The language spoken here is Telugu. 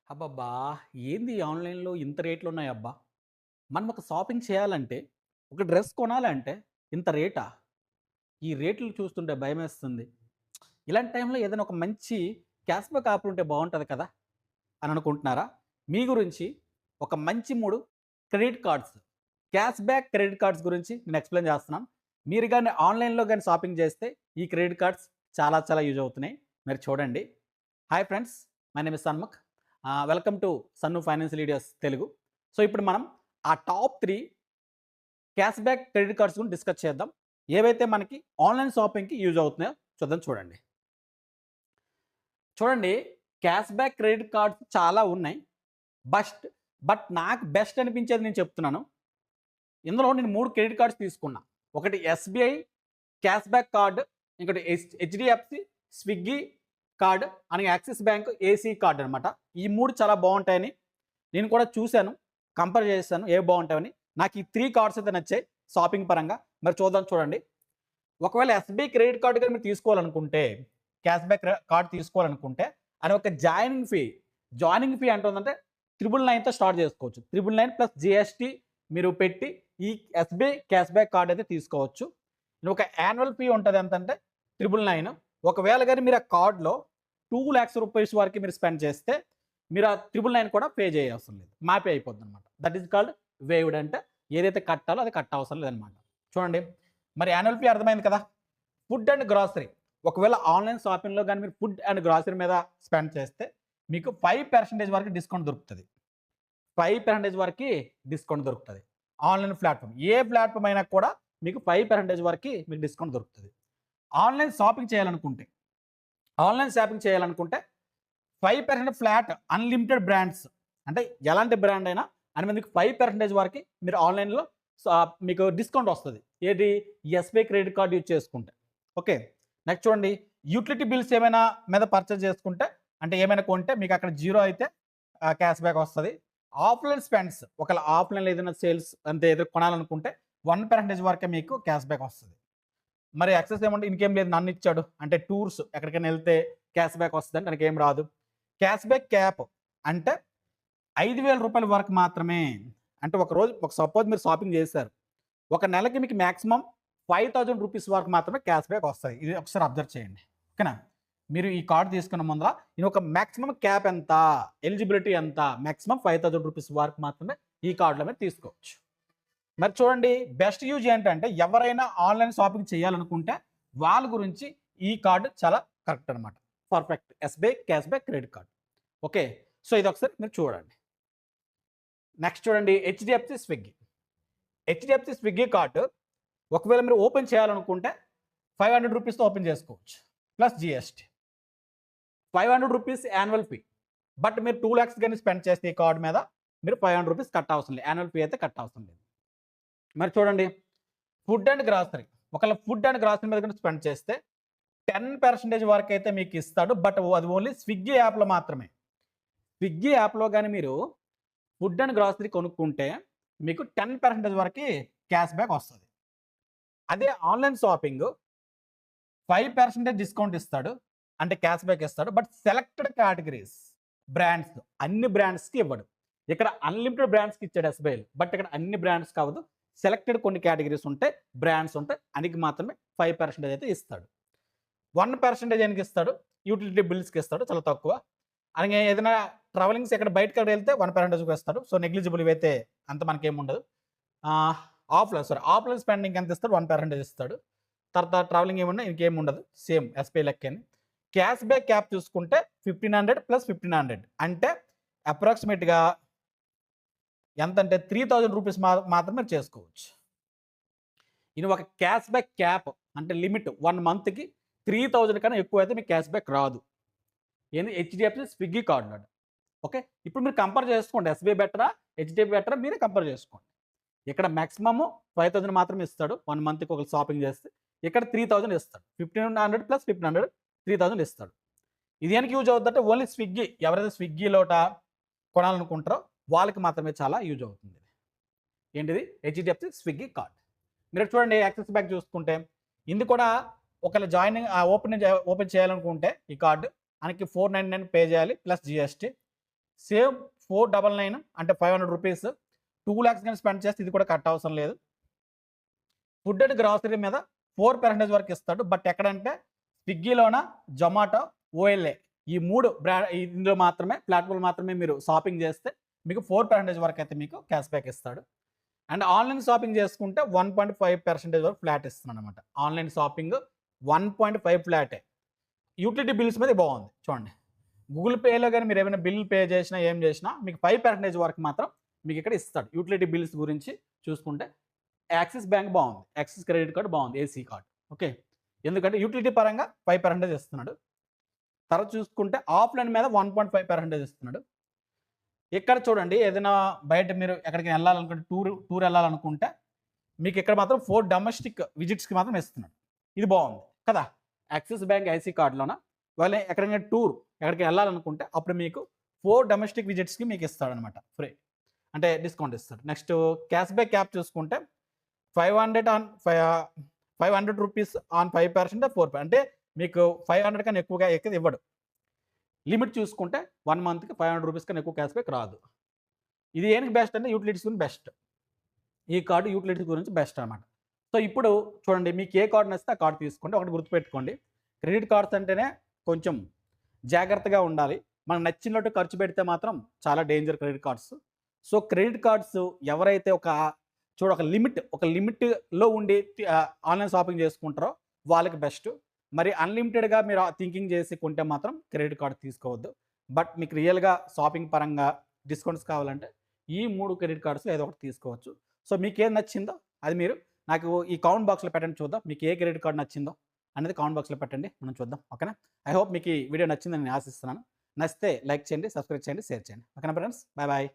అబ్బబ్బా! ఏంది ఆన్‌లైన్‌లో ఇంత రేట్లున్నాయబ్బా! మనం ఒక షాపింగ్ చేయాలంటే, ఒక డ్రెస్ కొనాలంటే ఇంత రేటా? ఈ రేట్లు చూస్తుంటే భయమేస్తుంది. ఇలాంటి టైంలో ఏదైనా ఒక మంచి క్యాష్‌బ్యాక్ ఆఫర్ ఉంటే బావుంటది కదా! అని అనుకుంటున్నారా? మీ గురించి ఒక మంచి 3 credit cards, cashback credit cards గురించి నేను ఎక్స్‌ప్లెయిన్ చేస్తున్నాను. మీరు గాని ఆన్‌లైన్‌లో గాని షాపింగ్ చేస్తే ఈ క్రెడిట్ కార్డ్స్ చాలా చాలా యూజ్ అవుతున్నాయి. మీరు చూడండి. Hi friends. My name is Sanmukh. Welcome to Sannu financial ideas Telugu. So, ఇప్పుడు మనం ఆ టాప్ 3 క్యాష్‌బ్యాక్ క్రెడిట్ కార్డ్స్ గురించి డిస్కస్ చేద్దాం. ఏవైతే మనకి ఆన్‌లైన్ షాపింగ్‌కి యూజ్ అవుతున్నాయో చూద్దాం చూడండి. చూడండి, క్యాష్‌బ్యాక్ క్రెడిట్ కార్డ్స్ చాలా ఉన్నాయి. బస్ట్ బట్ నాకు బెస్ట్ అనిపించేది నేను చెప్తున్నాను. ఇందులో నేను 3 క్రెడిట్ కార్డ్స్ తీసుకున్నా. ఒకటి ఎస్‌బీఐ క్యాష్‌బ్యాక్ కార్డ్, ఇంకోటి హెచ్‌డీఎఫ్‌సి స్విగ్గీ కార్డ్ అని యాక్సిస్ బ్యాంక్ ఏసీ కార్డ్ అనమాట. ఈ 3 చాలా బావుంటాయని నేను కూడా చూసాను. కంపేర్ చేశాను ఏవి బావుంటాయని. నాకు ఈ 3 కార్డ్స్ అయితే నచ్చాయి షాపింగ్ పరంగా. మరి చూద్దాం చూడండి. ఒకవేళ ఎస్‌బీఐ క్రెడిట్ కార్డ్ గాని మీరు తీసుకోవాలనుకుంటే, క్యాష్‌బ్యాక్ కార్డ్ తీసుకోవాలనుకుంటే అది ఒక జాయినింగ్ ఫీ ఎంత ఉందంటే 999తో స్టార్ట్ చేసుకోవచ్చు. 999 ప్లస్ జీఎస్టీ మీరు పెట్టి ఈ ఎస్‌బీఐ క్యాష్‌బ్యాక్ కార్డ్ అయితే తీసుకోవచ్చు. ఒక యాన్యువల్ ఫీ ఉంటది ఎంతంటే 999. ఒకవేళ గాని మీరు ఆ కార్డ్‌లో 2,00,000 వరకు మీరు స్పెండ్ చేస్తే మీరు ఆ 999 కూడా పే చేయవసరం లేదు. మాఫీ అయిపోద్దనమాట. దట్ ఈస్ కాల్డ్ వేవ్డ్ అంటే ఏదైతే కట్టాలో అది కట్టవసరం లేదనమాట. చూడండి. మరి యాన్యువల్ ఫీ అర్థమైంది కదా! Food and grocery. ఒకవేళ ఆన్‌లైన్ షాపింగ్‌లో గాని మీరు ఫుడ్ అండ్ గ్రోసరీ మీద స్పెండ్ చేస్తే మీకు 5% వరకు డిస్కౌంట్ దొరుకుతది. 5% వరకి డిస్కౌంట్ దొరుకుతది. Online platform. ఏ ప్లాట్‌ఫార్మ్ అయినా కూడా మీకు 5% వరకి మీకు డిస్కౌంట్ దొరుకుతది. ఆన్‌లైన్ షాపింగ్ చేయాలనుకుంటే, ఆన్‌లైన్ షాపింగ్ చేయాలనుకుంటే 5% ఫ్లాట్ అన్‌లిమిటెడ్ బ్రాండ్స్. అంటే ఎలాంటి బ్రాండ్ అయినా అని మీకు 5% వరకి మీరు ఆన్‌లైన్‌లో మీకు డిస్కౌంట్ వస్తది. ఏది? ఎస్‌బీఐ క్రెడిట్ కార్డ్ యూజ్ చేసుకుంటే. ఓకే. నెక్స్ట్ చూడండి. యుటిలిటీ బిల్స్ ఏమైనా మీద పర్చేజ్ చేసుకుంటే అంటే ఏమైనా కొంటే మీకు అక్కడ జీరో అయితే క్యాష్ బ్యాక్ వస్తది. ఆఫ్‌లైన్ స్పెండ్స్ ఒకవేళ ఆఫ్‌లైన్‌లో ఏదైనా సేల్స్ అంటే ఏదో కొనాలనుకుంటే 1% వరకే మీకు క్యాష్ బ్యాక్ వస్తది. మరి ఎక్సెస్ ఏమంటే ఇంకేం లేదు నన్నిచ్చాడు. అంటే టూర్స్ ఎక్కడికైనా ఎళ్తే క్యాష్ బ్యాక్ వస్తదని దానికేం రాదు. క్యాష్ బ్యాక్ క్యాప్ అంటే రూ. 5,000 వరకు మాత్రమే. అంటే ఒక సపోజ్ మీరు షాపింగ్ చేశారు. ఒక నెలకి మీకు మాక్సిమం రూ. 5,000 వరకు మాత్రమే క్యాష్ బ్యాక్ వస్తాయి. ఇది ఒకసారి అబ్జర్వ్ చేయండి. ఓకేనా? మీరు ఈ కార్డ్ తీసుకున్న ముందల ఇది ఒక మాక్సిమం క్యాప్ ఎంత? ఎలిజిబిలిటీ ఎంత? మాక్సిమం రూ. 5,000 వరకు మాత్రమే ఈ కార్డ్‌లో మీరు తీసుకోవచ్చు. మరి చూడండి, బెస్ట్ యూజ్ ఏంటంటే ఎవరైనా ఆన్‌లైన్ షాపింగ్ చేయాలనుకుంటే వాళ్ళ గురించి ఈ కార్డ్ చాలా కరెక్ట్ అనమాట. Perfect. SBI cash back credit card. Okay. So, ఇదొకసారి మీరు చూడండి. నెక్స్ట్ చూడండి, హెచ్‌డీఎఫ్‌సి స్విగ్గీ కార్డ్ ఒకవేళ మీరు ఓపెన్ చేయాలనుకుంటే రూ. 500తో ఓపెన్ చేసుకోవచ్చు. Plus GST. రూ. 500 యాన్యువల్ ఫీ. బట్ మీరు 2,00,000 గాని స్పెండ్ చేస్తే ఈ కార్డ్ మీద మీరు రూ. 500 కట్టవసరం లేదు. యాన్యువల్ ఫీ అయితే కట్టవసరం లేదు. మరి చూడండి, ఫుడ్ అండ్ గ్రాసరీ. ఒకవేళ ఫుడ్ అండ్ గ్రాసరీ మీద గనుక స్పెండ్ చేస్తే 10% వరకైతే మీకు ఇస్తాడు. బట్ అది ఓన్లీ స్విగ్గీ యాప్‌లో మాత్రమే. స్విగ్గీ యాప్‌లో గాని మీరు ఫుడ్ అండ్ గ్రాసరీ కొనుక్కుంటే మీకు 10% వరకి క్యాష్ బ్యాక్ వస్తది. అదే ఆన్‌లైన్ షాపింగ్ 5% డిస్కౌంట్ ఇస్తాడు. అంటే క్యాష్ బ్యాక్ ఇస్తాడు. బట్ సెలెక్టెడ్ కేటగరీస్ బ్రాండ్స్ అన్ని బ్రాండ్స్‌కి ఇవ్వడు. ఇక్కడ అన్‌లిమిటెడ్ బ్రాండ్స్‌కి ఇచ్చాడు ఎస్‌బీఐలో. బట్ ఇక్కడ అన్ని బ్రాండ్స్ కావదు. సెలెక్టెడ్ కొన్ని కేటగరీస్ ఉంటాయి. బ్రాండ్స్ ఉంటాయి. అనికి మాత్రమే 5% అయితే ఇస్తాడు. 1% దేనికి ఇస్తాడు? యుటిలిటీ బిల్స్‌కి ఇస్తాడు. చాలా తక్కువ. అలాగే ఏదైనా ట్రావెలింగ్స్ ఎక్కడ బయటకి వెళ్తే 1% ఇస్తాడు. సో, నెగ్లిజిబుల్ ఇవైతే అంత మనకేముండదు. ఆహ్, ఆఫ్‌లైన్ స్పెండింగ్ ఎంత ఇస్తాడు? 1% ఇస్తాడు. తర్వాత ట్రావెలింగ్ ఏమున్నా ఇంకేమి ఉండదు. సేమ్ ఎస్‌బీఐ లెక్కేనే. క్యాష్ బ్యాక్ క్యాప్ చూసుకుంటే 1500 ప్లస్ 1500 అంటే అప్రాక్సిమేట్‌గా ఎంతంటే రూ. 3,000 మాత్రమే మీరు చేసుకోవచ్చు. ఇది ఒక క్యాష్ బ్యాక్ క్యాప్ అంటే లిమిట్ 1 మంత్‌కి 3,000 కన్నా ఎక్కువైతే మీకు క్యాష్ బ్యాక్ రాదు. ఏంది? హెచ్‌డీఎఫ్‌సి స్విగ్గీ కార్డ్‌లోని. ఓకే. ఇప్పుడు మీరు కంపేర్ చేసుకోండి. ఎస్‌బీఐ బెటరా? హెచ్‌డీఎఫ్ బెటరా? మీరే కంపేర్ చేసుకోండి. ఇక్కడ మాక్సిమమ్ 5,000 మాత్రమే ఇస్తాడు. 1 మంత్‌కి ఒకళ్ళు షాపింగ్ చేస్తే. ఇక్కడ 3,000 ఇస్తాడు. 1,500 ప్లస్ 1,500 3,000 ఇస్తాడు. ఇది దేనికి యూజ్ అవుద్దంటే ఓన్లీ స్విగ్గీ ఎవరైతే స్విగ్గీలోట కొనాలనుకుంటారో వాళ్ళకి మాత్రమే చాలా యూజ్ అవుతుంది. ఏంటిది? HDFC Swiggy card. మీరు చూడండి యాక్సిస్ బ్యాంక్ చూసుకుంటే ఇది కూడా ఒకవేళ జాయినింగ్ ఓపెన్ చేయాలనుకుంటే ఈ కార్డ్ మనకి 499 పే చేయాలి ప్లస్ జీఎస్టీ. సేమ్ 499 అంటే 500 రూపీస్. 2 lakhs కానీ స్పెండ్ చేస్తే ఇది కూడా కట్ అవసరం లేదు. ఫుడ్ అండ్ గ్రాసరీ మీద 4% వరకు ఇస్తాడు. బట్ ఎక్కడంటే స్విగ్గీలోన, జొమాటో, ఓఎల్ఏ ఈ 3 ఇందులో మాత్రమే ప్లాట్ఫామ్ మాత్రమే మీరు షాపింగ్ చేస్తే మీకు 4% వరకు అయితే మీకు క్యాష్ బ్యాక్ ఇస్తాడు. అండ్ ఆన్లైన్ షాపింగ్ చేసుకుంటే 1.5% వరకు ఫ్లాట్ ఇస్తున్నాడు అనమాట. Online shopping 1.5 ఫ్లాటే. యూటిలిటీ బిల్స్ మీద బాగుంది చూడండి. గూగుల్ పేలో కానీ మీరు ఏమైనా బిల్ పే చేసినా ఏం చేసినా మీకు 5% వరకు మాత్రం మీకు ఇక్కడ ఇస్తాడు. యూటిలిటీ బిల్స్ గురించి చూసుకుంటే యాక్సిస్ బ్యాంక్ బాగుంది, యాక్సిస్ క్రెడిట్ కార్డ్ బాగుంది, ఏసీ కార్డ్. ఓకే, ఎందుకంటే యూటిలిటీ పరంగా 5% ఇస్తున్నాడు. తర్వాత చూసుకుంటే ఆఫ్లైన్ మీద 1.5% ఇస్తున్నాడు. ఇక్కడ చూడండి, ఏదైనా బయట మీరు ఎక్కడికి వెళ్ళాలనుకుంటే టూర్ వెళ్ళాలనుకుంటే మీకు ఇక్కడ మాత్రం 4 డొమెస్టిక్ విజిట్స్కి మాత్రం ఇస్తున్నాడు. ఇది బాగుంది కదా. యాక్సిస్ బ్యాంక్ ఐసీ కార్డులోన వాళ్ళు ఎక్కడికైనా ఎక్కడికి వెళ్ళాలనుకుంటే అప్పుడు మీకు 4 డొమెస్టిక్ విజిట్స్కి మీకు ఇస్తాడనమాట ఫ్రీ, అంటే డిస్కౌంట్ ఇస్తాడు. నెక్స్ట్ క్యాష్ బ్యాక్ యాప్ చూసుకుంటే 500 రూపీస్ ఆన్ 5% 4%, అంటే మీకు 500 కన్నా ఎక్కువగా ఇవ్వడు. లిమిట్ చూసుకుంటే 1 మంత్కి 500 రూపీస్ కన్నా ఎక్కువ క్యాష్ బ్యాక్ రాదు. ఇది ఏనికి బెస్ట్ అంటే యూటిలిటీస్ గురించి బెస్ట్. ఈ కార్డు యూటిలిటీస్ గురించి బెస్ట్ అనమాట. సో ఇప్పుడు చూడండి, మీకు ఏ కార్డు నచ్చితే ఆ కార్డు తీసుకోండి. ఒకటి గుర్తుపెట్టుకోండి, క్రెడిట్ కార్డ్స్ అంటేనే కొంచెం జాగ్రత్తగా ఉండాలి. మనకు నచ్చినట్టు ఖర్చు పెడితే మాత్రం చాలా danger credit cards. So credit cards ఎవరైతే ఒక లిమిట్లో ఉండి ఆన్లైన్ షాపింగ్ చేసుకుంటారో వాళ్ళకి బెస్ట్. మరి అన్లిమిటెడ్గా మీరు థింకింగ్ చేసి కొంటే మాత్రం క్రెడిట్ కార్డ్ తీసుకోవద్దు. బట్ మీకు రియల్గా షాపింగ్ పరంగా డిస్కౌంట్స్ కావాలంటే ఈ 3 క్రెడిట్ కార్డ్స్ ఏదో ఒకటి తీసుకోవచ్చు. సో మీకు ఏం నచ్చిందో అది మీరు నాకు ఈ కామెంట్ బాక్స్లో పెట్టండి, చూద్దాం మీకు ఏ క్రెడిట్ కార్డ్ నచ్చిందో అనేది కామెంట్ బాక్స్లో పెట్టండి, మనం చూద్దాం. ఓకేనా? ఐ హోప్ మీకు ఈ వీడియో నచ్చిందని నేను ఆశిస్తున్నాను. నచ్చితే లైక్ చేయండి, సబ్స్క్రైబ్ చేయండి, షేర్ చేయండి. ఓకేనా ఫ్రెండ్స్? Bye bye.